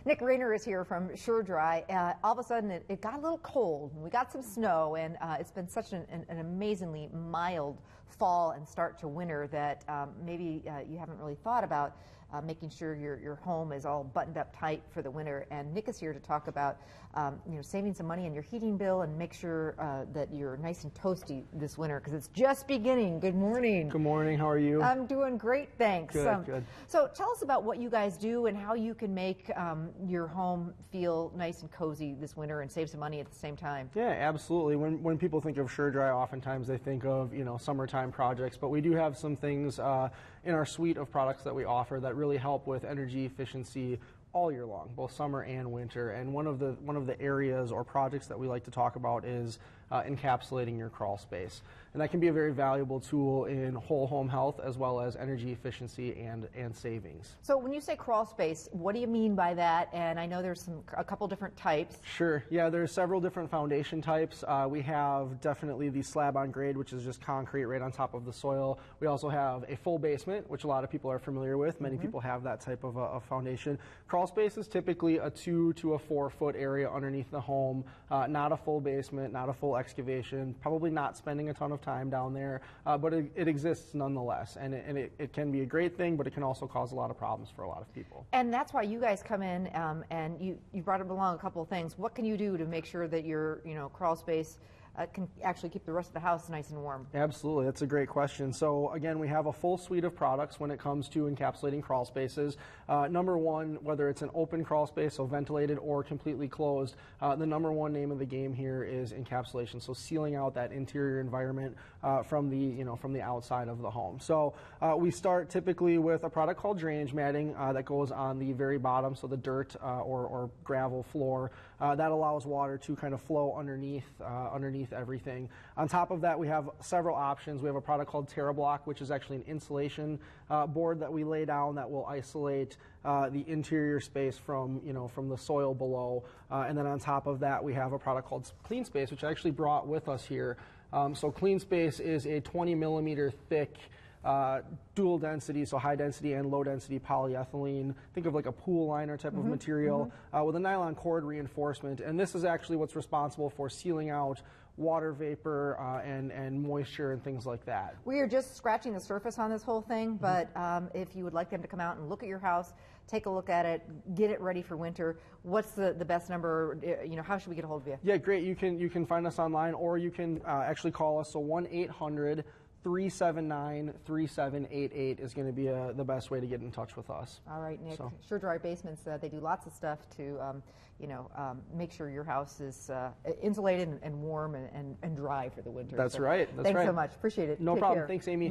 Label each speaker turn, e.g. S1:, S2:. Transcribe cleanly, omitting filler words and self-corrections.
S1: Nick Rayner is here from SureDry. All of a sudden, it got a little cold. We got some snow, and it's been such an amazingly mild fall and start to winter that maybe you haven't really thought about making sure your home is all buttoned up tight for the winter. And Nick is here to talk about saving some money on your heating bill and make sure that you're nice and toasty this winter because it's just beginning. Good morning.
S2: Good morning. How are you?
S1: I'm doing great, thanks.
S2: Good, good.
S1: So tell us about what you guys do and how you can make your home feel nice and cozy this winter and save some money at the same time.
S2: Yeah, absolutely. When people think of SureDry, oftentimes they think of summertime projects, but we do have some things in our suite of products that we offer that really help with energy efficiency all year long, both summer and winter. And one of the areas or projects that we like to talk about is encapsulating your crawl space. And that can be a very valuable tool in whole home health as well as energy efficiency and savings.
S1: So when you say crawl space, what do you mean by that? And I know there's a couple different types.
S2: Sure. Yeah, there's several different foundation types. We have definitely the slab on grade, which is just concrete right on top of the soil. We also have a full basement, which a lot of people are familiar with. Many people have that type of a foundation. Crawl space is typically a 2 to a 4 foot area underneath the home, not a full basement, not a full excavation, probably not spending a ton of time down there, but it exists nonetheless, and it can be a great thing, but it can also cause a lot of problems for a lot of people.
S1: And that's why you guys come in and you brought up along a couple of things. What can you do to make sure that your crawl space can actually keep the rest of the house nice and warm?
S2: Absolutely, that's a great question. So again, we have a full suite of products when it comes to encapsulating crawl spaces. Number one, whether it's an open crawl space, so ventilated or completely closed, the number one name of the game here is encapsulation. So sealing out that interior environment from the outside of the home. So we start typically with a product called drainage matting that goes on the very bottom, so the dirt or gravel floor that allows water to kind of flow underneath everything. On top of that, we have several options. We have a product called TerraBlock, which is actually an insulation board that we lay down that will isolate the interior space from the soil below. And then on top of that, we have a product called CleanSpace, which I actually brought with us here. So CleanSpace is a 20 millimeter thick dual density, so high density and low density polyethylene. Think of like a pool liner type of material with a nylon cord reinforcement. And this is actually what's responsible for sealing out water vapor and moisture and things like that.
S1: We are just scratching the surface on this whole thing, but if you would like them to come out and look at your house, take a look at it, get it ready for winter, what's the best number? How should we get a hold of you?
S2: Yeah, great. You can find us online, or you can actually call us. So 1-800-379-3788 is going to be the best way to get in touch with us.
S1: All right, Nick. So. SureDry Basements, they do lots of stuff to make sure your house is insulated and warm and dry for the winter.
S2: That's right.
S1: Thanks so much. Appreciate it.
S2: No problem. Thanks, Amy.